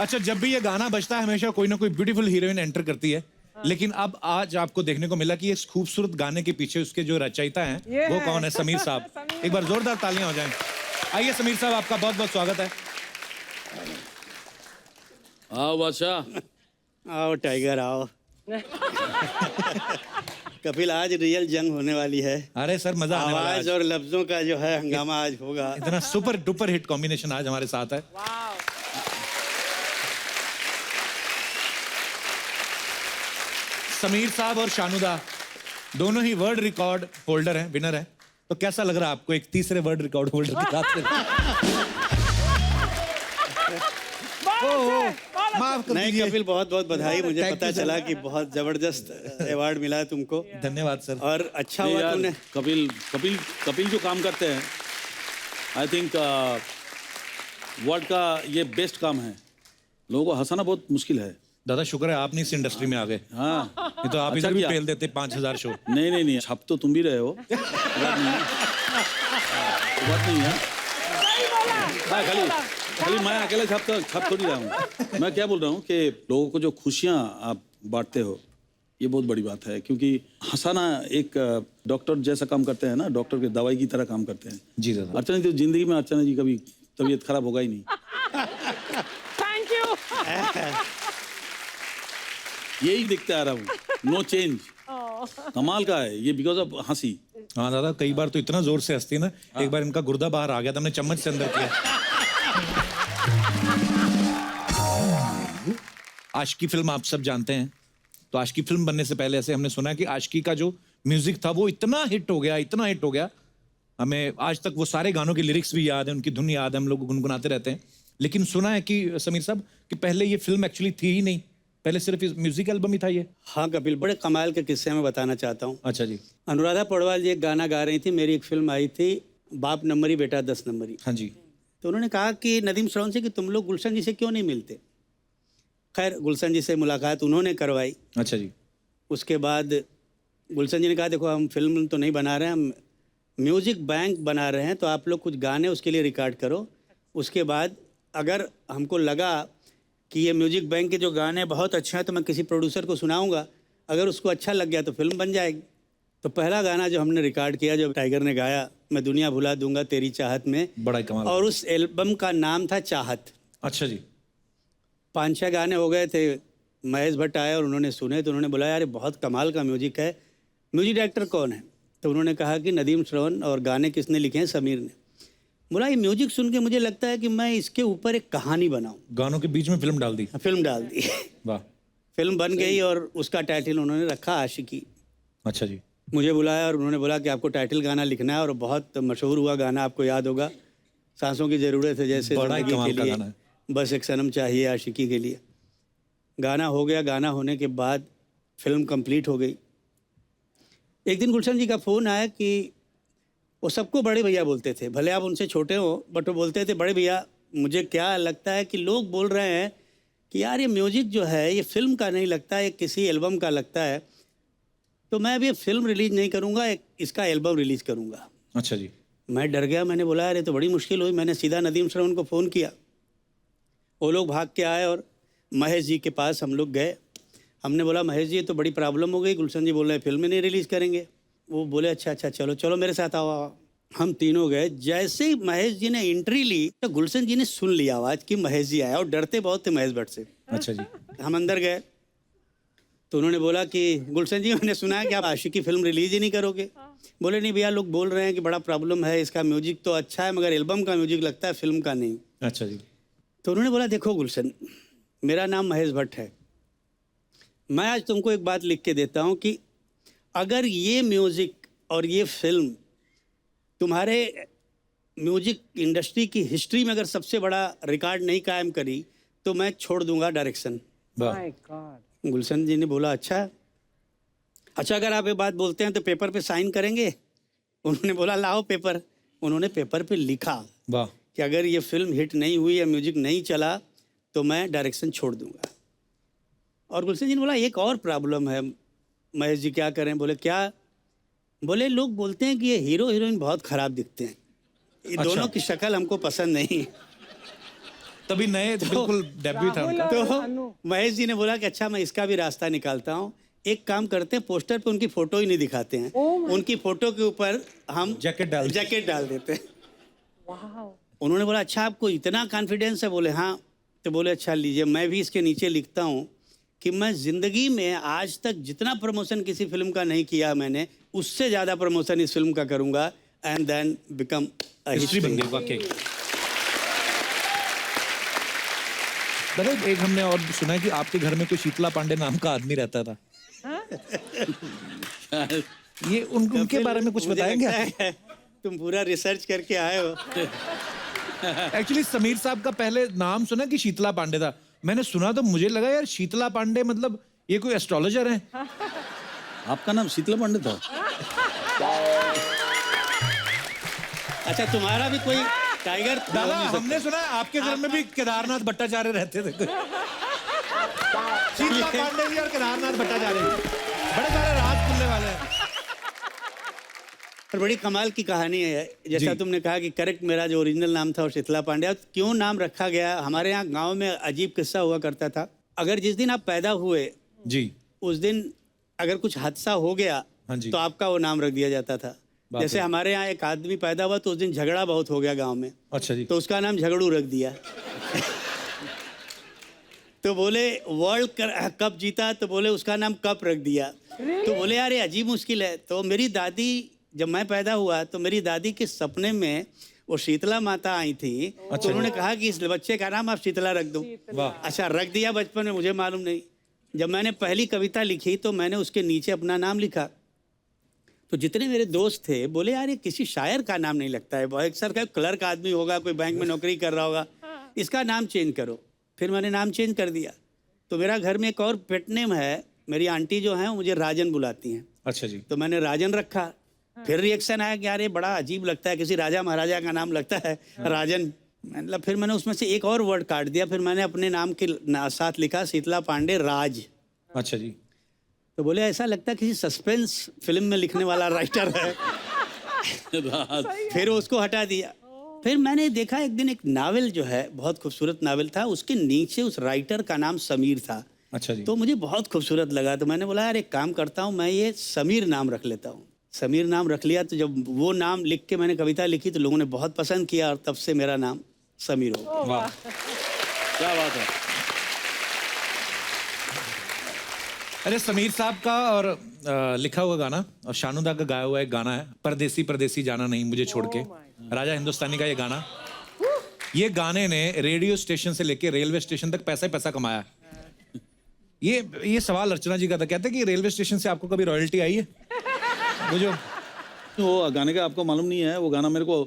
अच्छा, जब भी ये गाना बजता है हमेशा कोई ना कोई ब्यूटीफुल हीरोइन एंटर करती है, लेकिन अब आज आपको देखने को मिला कि इस खूबसूरत गाने के पीछे उसके जो रचयिता हैं वो कौन है? समीर साहब। एक बार जोरदार तालियां हो जाएं। आइए समीर साहब, आपका बहुत बहुत स्वागत है। आओ बादशाह। आओ टाइगर आओ। कपिल, आज रियल जंग होने वाली है। अरे सर, मजा आने वाला है आवाज और लफ्जों का जो है हंगामा आज होगा। इतना सुपर डुपर हिट कॉम्बिनेशन आज हमारे साथ है। समीर साहब और शानुदा दोनों ही वर्ल्ड रिकॉर्ड होल्डर हैं, विनर हैं। तो कैसा लग रहा है आपको एक तीसरे वर्ल्ड रिकॉर्ड होल्डर के साथ? माफ कर नहीं दीजिए। कपिल, बहुत बहुत बधाई। मुझे Thank पता you, sir. चला कि बहुत जबरदस्त अवार्ड मिला है तुमको। धन्यवाद सर। और अच्छा नहीं हुआ यार, तुमने। कपिल कपिल कपिल जो काम करते हैं, आई थिंक वर्ल्ड का ये बेस्ट काम है। लोगों को हंसाना बहुत मुश्किल है। दादा शुक्र है आप नहीं इस इंडस्ट्री में आ गए, हाँ, नहीं तो आप अच्छा इधर भी किया। पेल देते 5000 शो। नहीं छप तो तुम भी रहे हो, बात नहीं है। बात नहीं है। हाँ, खाली मैं अकेले छप थोड़ी रहा हूँ। मैं क्या बोल रहा हूँ कि लोगों को जो खुशियाँ आप बांटते हो, ये बहुत बड़ी बात है। क्योंकि हंसाना एक डॉक्टर जैसा काम करते हैं ना, डॉक्टर के दवाई की तरह काम करते हैं। जी दादा। अर्चना जी तो जिंदगी में अर्चना जी कभी तबीयत खराब होगा ही नहीं। Thank you. यही देखते आ रहा हूँ, नो चेंज। कमाल का है ये, बिकॉज ऑफ हंसी। हाँ दादा, कई बार तो इतना जोर से हंसती है ना, एक बार इनका गुर्दा बाहर आ गया था, हमने चम्मच से अंदर किया। आशिकी फिल्म आप सब जानते हैं, तो आशिकी फिल्म बनने से पहले ऐसे हमने सुना है कि आशिकी का जो म्यूजिक था वो इतना हिट हो गया, हमें आज तक वो सारे गानों के लिरिक्स भी याद है, उनकी धुन याद है, हम लोग गुनगुनाते रहते हैं। लेकिन सुना है कि समीर साहब कि पहले ये फिल्म एक्चुअली थी ही नहीं, पहले सिर्फ म्यूजिक एल्बम ही था ये। हाँ कपिल, बड़े कमाल के किस्से मैं बताना चाहता हूँ। अच्छा जी। अनुराधा पौडवाल जी एक गाना गा रही थी, मेरी एक फिल्म आई थी बाप नंबरी बेटा 10 नंबरी। हाँ जी। तो उन्होंने कहा कि नदीम श्रवण से कि तुम लोग गुलशन जी से क्यों नहीं मिलते। खैर गुलशन जी से मुलाकात उन्होंने करवाई। अच्छा जी। उसके बाद गुलशन जी ने कहा देखो हम फिल्म तो नहीं बना रहे हैं, हम म्यूज़िक बैंक बना रहे हैं, तो आप लोग कुछ गाने उसके लिए रिकॉर्ड करो। उसके बाद अगर हमको लगा कि ये म्यूज़िक बैंक के जो गाने बहुत अच्छे हैं तो मैं किसी प्रोड्यूसर को सुनाऊंगा, अगर उसको अच्छा लग गया तो फिल्म बन जाएगी। तो पहला गाना जो हमने रिकॉर्ड किया, जो टाइगर ने गाया, मैं दुनिया भुला दूंगा तेरी चाहत में, बड़ा ही कमाल। और उस एल्बम का नाम था चाहत। अच्छा जी। 5-6 गाने हो गए थे। महेश भट्ट आए और उन्होंने सुने तो उन्होंने बोला यार ये बहुत कमाल का म्यूजिक है, म्यूजिक डायरेक्टर कौन है? तो उन्होंने कहा कि नदीम श्रवण, और गाने किसने लिखे हैं? समीर ने। बोला ये म्यूजिक सुन के मुझे लगता है कि मैं इसके ऊपर एक कहानी बनाऊं। गानों के बीच में फिल्म डाल दी। फिल्म डाल दी। वाह। फिल्म बन गई और उसका टाइटल उन्होंने रखा आशिकी। अच्छा जी। मुझे बुलाया और उन्होंने बोला कि आपको टाइटल गाना लिखना है, और बहुत मशहूर हुआ गाना, आपको याद होगा, सांसों की ज़रूरत है जैसे बड़ा ही ज़िंदगी कमाल के का लिए, गाना है। बस एक सनम चाहिए आशिकी के लिए। गाना हो गया। गाना होने के बाद फिल्म कंप्लीट हो गई। एक दिन गुलशन जी का फ़ोन आया कि वो सबको बड़े भैया बोलते थे, भले आप उनसे छोटे हो, बट वो बोलते थे बड़े भैया। मुझे क्या लगता है कि लोग बोल रहे हैं कि यार ये म्यूज़िक जो है ये फिल्म का नहीं लगता, ये किसी एल्बम का लगता है, तो मैं अभी फिल्म रिलीज़ नहीं करूँगा, इसका एल्बम रिलीज़ करूँगा। अच्छा जी। मैं डर गया। मैंने बोला यार ये तो बड़ी मुश्किल हुई। मैंने सीधा नदीम श्रवण को फ़ोन किया। वो लोग भाग के आए और महेश जी के पास हम लोग गए। हमने बोला महेश जी ये तो बड़ी प्रॉब्लम हो गई, गुलशन जी बोल रहे हैं फिल्म नहीं रिलीज़ करेंगे। वो बोले अच्छा चलो मेरे साथ आओ। हम तीनों गए। जैसे ही महेश जी ने एंट्री ली तो गुलशन जी ने सुन लिया आवाज़ कि महेश जी आया, और डरते बहुत थे महेश भट्ट से। अच्छा जी। हम अंदर गए तो उन्होंने बोला कि गुलशन जी मैंने सुना है कि आप आशिकी फिल्म रिलीज़ ही नहीं करोगे। बोले नहीं भैया, लोग बोल रहे हैं कि बड़ा प्रॉब्लम है, इसका म्यूजिक तो अच्छा है मगर एल्बम का म्यूजिक लगता है, फिल्म का नहीं। अच्छा जी। तो उन्होंने बोला देखो गुलशन, मेरा नाम महेश भट्ट है, मैं आज तुमको एक बात लिख के देता हूँ कि अगर ये म्यूज़िक और ये फिल्म तुम्हारे म्यूजिक इंडस्ट्री की हिस्ट्री में अगर सबसे बड़ा रिकॉर्ड नहीं कायम करी तो मैं छोड़ दूंगा डायरेक्शन। वाह। My God. गुलशन जी ने बोला अच्छा अगर आप ये बात बोलते हैं तो पेपर पे साइन करेंगे? उन्होंने बोला लाओ पेपर। उन्होंने पेपर पे लिखा वाह। कि अगर ये फिल्म हिट नहीं हुई या म्यूजिक नहीं चला तो मैं डायरेक्शन छोड़ दूंगा। और गुलशन जी ने बोला एक और प्रॉब्लम है महेश जी, क्या करें? बोले क्या? बोले लोग बोलते हैं कि ये हीरो हीरोइन बहुत ख़राब दिखते हैं, ये अच्छा। दोनों की शक्ल हमको पसंद नहीं। तभी नए बिल्कुल डेब्यू था उनका। तो महेश जी ने बोला कि अच्छा मैं इसका भी रास्ता निकालता हूँ, एक काम करते हैं, पोस्टर पे उनकी फोटो ही नहीं दिखाते हैं, उनकी फोटो के ऊपर हम जैकेट डाल देते हैं। उन्होंने बोला अच्छा आपको इतना कॉन्फिडेंस है? बोले हाँ। तो बोले अच्छा लीजिए, मैं भी इसके नीचे लिखता हूँ कि मैं जिंदगी में आज तक जितना प्रमोशन किसी फिल्म का नहीं किया मैंने, उससे ज़्यादा प्रमोशन इस फिल्म का करूँगा एंड देन बिकम हिस्ट्री बन गई वाकई। एक हमने और सुना है कि आपके घर में कोई शीतला पांडे नाम का आदमी रहता था। ये उनके बारे में कुछ बताएंगे? तुम पूरा रिसर्च करके आए हो। एक्चुअली समीर साहब का पहले नाम सुना कि शीतला पांडे था, मैंने सुना तो मुझे लगा यार शीतला पांडे मतलब ये कोई एस्ट्रोलॉजर है। आपका नाम शीतला पांडे था? अच्छा तुम्हारा भी कोई टाइगर? दादा हमने सुना है आपके घर में भी केदारनाथ भट्टाचार्य रहते थे। शीतला पांडे जी और केदारनाथ भट्टाचार्य बड़े सारे राज खुलने वाले हैं। और बड़ी कमाल की कहानी है, जैसा तुमने कहा कि करेक्ट मेरा जो ओरिजिनल नाम था वो शीतला पांडे। क्यों नाम रखा गया, हमारे यहाँ गांव में अजीब किस्सा हुआ करता था। अगर जिस दिन आप पैदा हुए जी उस दिन अगर कुछ हादसा हो गया तो आपका वो नाम रख दिया जाता था। जैसे हमारे यहाँ एक आदमी पैदा हुआ तो उस दिन झगड़ा बहुत हो गया गांव में। अच्छा जी। तो उसका नाम झगड़ू रख दिया। तो बोले वर्ल्ड कप जीता तो बोले उसका नाम कप रख दिया। तो बोले यार ये अजीब मुश्किल है। तो मेरी दादी, जब मैं पैदा हुआ तो मेरी दादी के सपने में वो शीतला माता आई थी। तो उन्होंने कहा कि इस बच्चे का नाम आप शीतला रख दो। अच्छा रख दिया बचपन में, मुझे मालूम नहीं। जब मैंने पहली कविता लिखी तो मैंने उसके नीचे अपना नाम लिखा। तो जितने मेरे दोस्त थे बोले यार ये किसी शायर का नाम नहीं लगता है, बहुत सर का क्लर्क आदमी होगा, कोई बैंक में नौकरी कर रहा होगा, इसका नाम चेंज करो। फिर मैंने नाम चेंज कर दिया। तो मेरा घर में एक और पेट नेम है, मेरी आंटी जो है मुझे राजन बुलाती हैं। अच्छा जी। तो मैंने राजन रखा। फिर रिएक्शन आया कि यार ये बड़ा अजीब लगता है, किसी राजा महाराजा का नाम लगता है राजन। मतलब फिर मैंने उसमें से एक और वर्ड काट दिया। फिर मैंने अपने नाम के साथ लिखा शीतला पांडे राज। अच्छा जी। तो बोले ऐसा लगता है किसी सस्पेंस फिल्म में लिखने वाला राइटर है। फिर उसको हटा दिया। फिर मैंने देखा एक दिन एक नावल जो है बहुत खूबसूरत नावल था, उसके नीचे उस राइटर का नाम समीर था। अच्छा जी। तो मुझे बहुत खूबसूरत लगा। तो मैंने बोला यार एक काम करता हूँ, मैं ये समीर नाम रख लेता हूँ। समीर नाम रख लिया। तो जब वो नाम लिख के मैंने कविता लिखी तो लोगों ने बहुत पसंद किया और तब से मेरा नाम समीर हो गया। वाह क्या बात है। अरे समीर साहब का और लिखा हुआ गाना और शानुदा का गाया हुआ एक गाना है, परदेसी परदेसी जाना नहीं मुझे छोड़ के, राजा हिंदुस्तानी का ये गाना। ये गाने ने रेडियो स्टेशन से लेके रेलवे स्टेशन तक पैसा ही पैसा कमाया। ये सवाल अर्चना जी का था, कहते कि रेलवे स्टेशन से आपको कभी रॉयल्टी आई है? मुझे वो गाने का आपको मालूम नहीं है, वो गाना मेरे को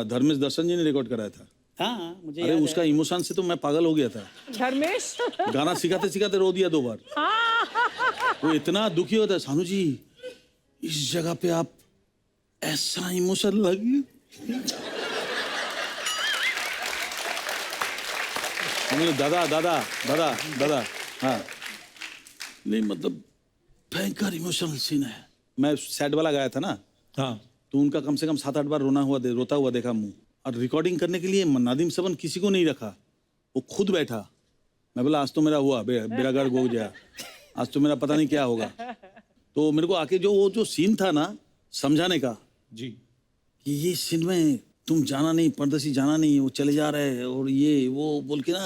धर्मेश दर्शन जी ने रिकॉर्ड कराया था। हाँ मुझे अरे उसका इमोशन से तो मैं पागल हो गया था। धर्मेश गाना सिखाते सिखाते रो दिया 2 बार। वो इतना दुखी होता है, सानू जी इस जगह पे आप ऐसा इमोशन लगे। दादा दादा दादा दादा हाँ नहीं मतलब भयंकर इमोशनल सीन है। मैं सैड वाला गाया था ना। हाँ तो उनका कम से कम 7-8 बार रोता हुआ देखा मुंह। और रिकॉर्डिंग करने के लिए नादिम सबन किसी को नहीं रखा, वो खुद बैठा। मैं बोला आज तो मेरा हुआ बेरागढ़ गो गया, आज तो मेरा पता नहीं क्या होगा। तो मेरे को आके जो सीन था ना समझाने का जी, कि ये सीन में तुम जाना नहीं, परदेसी जाना नहीं, वो चले जा रहे हैं और ये वो बोल के ना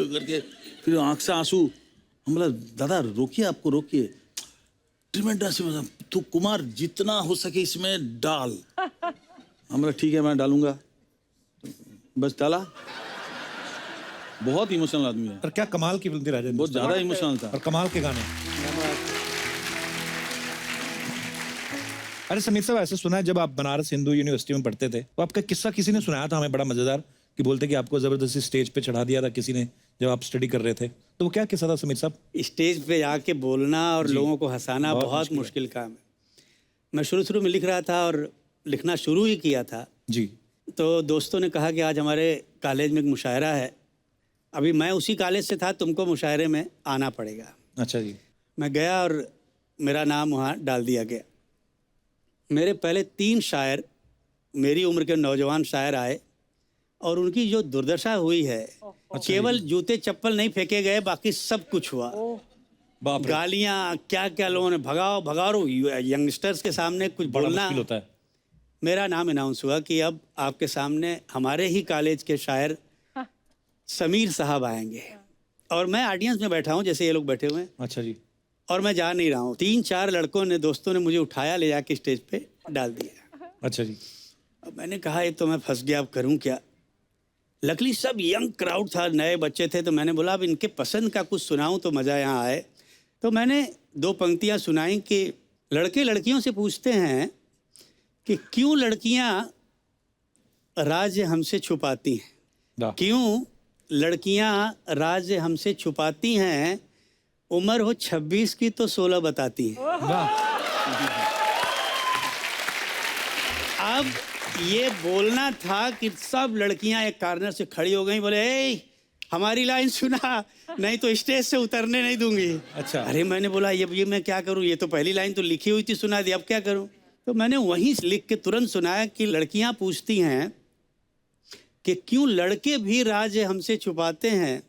करके फिर आंख से आंसू। हम बोला दादा रोकिए, आपको रोकिए। ट्रिमेंडस तो कुमार जितना हो सके इसमें डाल। हम बोला ठीक है मैं डालूंगा। बस डाला। बहुत इमोशनल आदमी है। और क्या कमाल की फिल्म थी राजा, बहुत ज्यादा इमोशनल था और कमाल के गाने। अरे समीर साहब ऐसे सुना है जब आप बनारस हिंदू यूनिवर्सिटी में पढ़ते थे तो आपका किस्सा किसी ने सुनाया था हमें बड़ा मजेदार, कि बोलते कि आपको जबरदस्ती स्टेज पे चढ़ा दिया था किसी ने जब आप स्टडी कर रहे थे। तो वो क्या किस्सा था समीर साहब? स्टेज पे आके बोलना और लोगों को हंसाना बहुत मुश्किल काम है। मैं शुरू में लिख रहा था और लिखना शुरू ही किया था जी। तो दोस्तों ने कहा कि आज हमारे कॉलेज में एक मुशायरा है। अभी मैं उसी कॉलेज से था, तुमको मुशायरे में आना पड़ेगा। अच्छा जी। मैं गया और मेरा नाम वहाँ डाल दिया गया। मेरे पहले 3 शायर मेरी उम्र के नौजवान शायर आए और उनकी जो दुर्दशा हुई है, केवल जूते चप्पल नहीं फेंके गए, बाकी सब कुछ हुआ। बाप रे, गालियां क्या क्या लोगों ने, भगाओ भगाओ, यंगस्टर्स के सामने कुछ बड़ा बोलना। मुश्किल होता है। मेरा नाम अनाउंस हुआ कि अब आपके सामने हमारे ही कॉलेज के शायर समीर साहब आएंगे, और मैं ऑडियंस में बैठा हूँ जैसे ये लोग बैठे हुए हैं, अच्छा जी, और मैं जा नहीं रहा हूँ। 3-4 लड़कों ने, दोस्तों ने मुझे उठाया, ले जाके स्टेज पे डाल दिया। अच्छा जी, अब मैंने कहा ये तो मैं फंस गया, अब करूँ क्या। लकली सब यंग क्राउड था, नए बच्चे थे, तो मैंने बोला अब इनके पसंद का कुछ सुनाऊं तो मज़ा यहाँ आए। तो मैंने 2 पंक्तियाँ सुनाई कि लड़के लड़कियों से पूछते हैं कि क्यों लड़कियाँ राज हमसे छुपाती हैं, वाह, क्यों लड़कियाँ राज हमसे छुपाती हैं, उम्र हो 26 की तो 16 बताती हैं। वाह, अब ये बोलना था कि सब लड़कियां एक कॉर्नर से खड़ी हो गई, बोले ए हमारी लाइन सुना, नहीं तो स्टेज से उतरने नहीं दूंगी। अच्छा। अरे मैंने बोला ये मैं क्या करूं, ये तो पहली लाइन तो लिखी हुई थी, सुना दी, अब क्या करूं। तो मैंने वहीं लिख के तुरंत सुनाया कि लड़कियां पूछती हैं कि क्यों लड़के भी राज हमसे छुपाते हैं,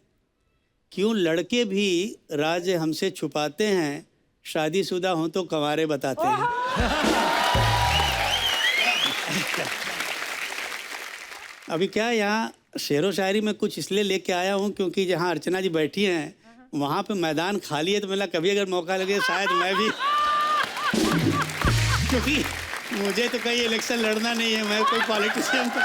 क्यों लड़के भी राज हमसे छुपाते हैं, शादीशुदा हों तो कंवारे बताते हैं। अभी क्या यहाँ शेरो शायरी में कुछ इसलिए लेके आया हूँ क्योंकि जहाँ अर्चना जी बैठी हैं वहाँ पे मैदान खाली है, तो मेरा कभी अगर मौका लगे शायद मैं भी क्योंकि मुझे तो कहीं इलेक्शन लड़ना नहीं है, मैं कोई पॉलिटिशियन तो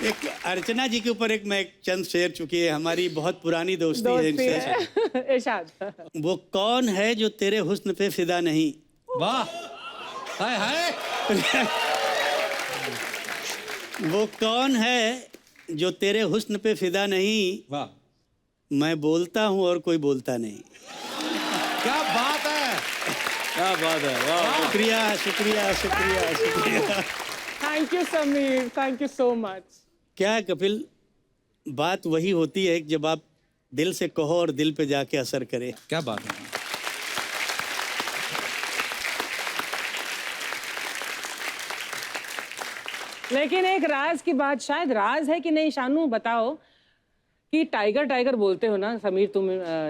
एक अर्चना जी के ऊपर मैं एक चंद शेर, चुकी है हमारी बहुत पुरानी दोस्ती है इनसे। इरशाद। वो कौन है जो तेरे हुस्न पे फिदा नहीं, वाह, हाय हाय, वो कौन है जो तेरे हुस्न पे फिदा नहीं, वाह, मैं बोलता हूँ और कोई बोलता नहीं। क्या बात है, क्या बात है, वाह। शुक्रिया शुक्रिया शुक्रिया शुक्रिया। Thank you Sameer, thank you so much. क्या है कपिल, बात वही होती है कि जब आप दिल से कहो और दिल पे जाके असर करे। क्या बात है। लेकिन एक राज की बात, शायद राज है कि नहीं, शानू बताओ, कि टाइगर टाइगर बोलते हो ना समीर तुम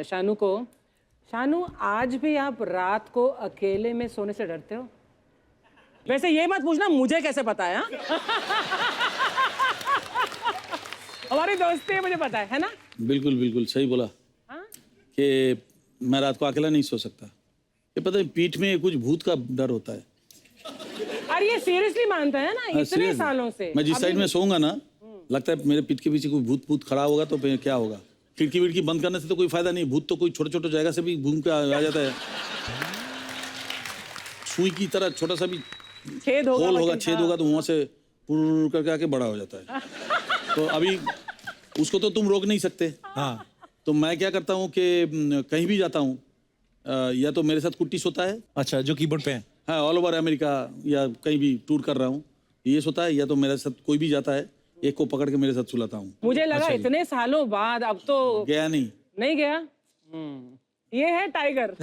शानू को, शानू आज भी आप रात को अकेले में सोने से डरते हो? वैसे ये मत पूछना मुझे कैसे पता है, हाँ? हमारी दोस्ती है, मुझे पता है ना? बिल्कुल बिल्कुल सही बोला हाँ? कि मैं रात को अकेला नहीं सो सकता। ये पता है पीठ में कुछ भूत का डर होता है। अरे ये सीरियसली मानता है ना हाँ, इतने seriously। सालों से। मैं जिस अभी साइड में सोऊंगा ना, लगता है मेरे पीठ के पीछे कोई भूत भूत खड़ा होगा तो फिर क्या होगा। खिड़की विड़की बंद करने से तो कोई फायदा नहीं, भूत तो कोई छोटे छोटे जगह से भी घूम के आ जाता है। सुई की तरह छोटा सा भी छेद होगा, होल होगा, लेकिन छेद होगा, तो वहां से पुर करके आके बड़ा हो जाता है। तो अभी उसको तो तुम रोक नहीं सकते। हाँ, तो मैं क्या करता हूँ कि कहीं भी जाता हूँ, या तो मेरे साथ कुट्टी सोता है, अच्छा, जो कीबोर्ड पे है। हाँ, ऑल ओवर अमेरिका या कहीं भी टूर कर रहा हूँ, ये सोता है, या तो मेरे साथ कोई भी जाता है, एक को पकड़ के मेरे साथ सुलाता हूँ। मुझे लगा इतने सालों बाद अब तो गया नहीं। नहीं गया। ये है टाइगर।